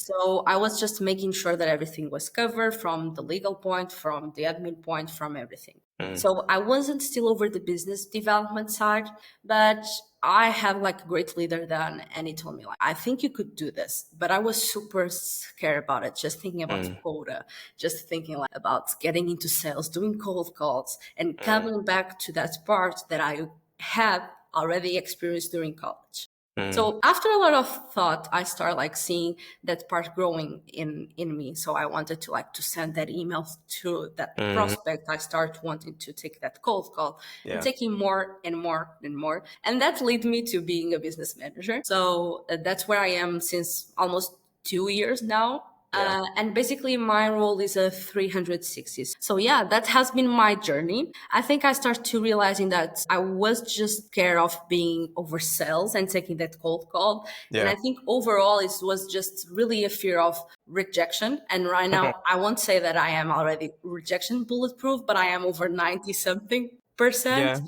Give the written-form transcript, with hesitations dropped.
So I was just making sure that everything was covered from the legal point, from the admin point, from everything. So I wasn't still over the business development side, but I have like a great leader then, and he told me like, I think you could do this. But I was super scared about it, just thinking about quota, just thinking like about getting into sales, doing cold calls, and coming back to that part that I had already experienced during college. So after a lot of thought, I started like seeing that part growing in me. So I wanted to like to send that email to that prospect. I started wanting to take that cold call and taking more and more and more. And that led me to being a business manager. So that's where I am since almost 2 years now. And basically my role is a 360. So yeah, that has been my journey. I think I started to realizing that I was just scared of being over sales and taking that cold call. And I think overall it was just really a fear of rejection. And right now I won't say that I am already rejection bulletproof, but I am over 90 something %.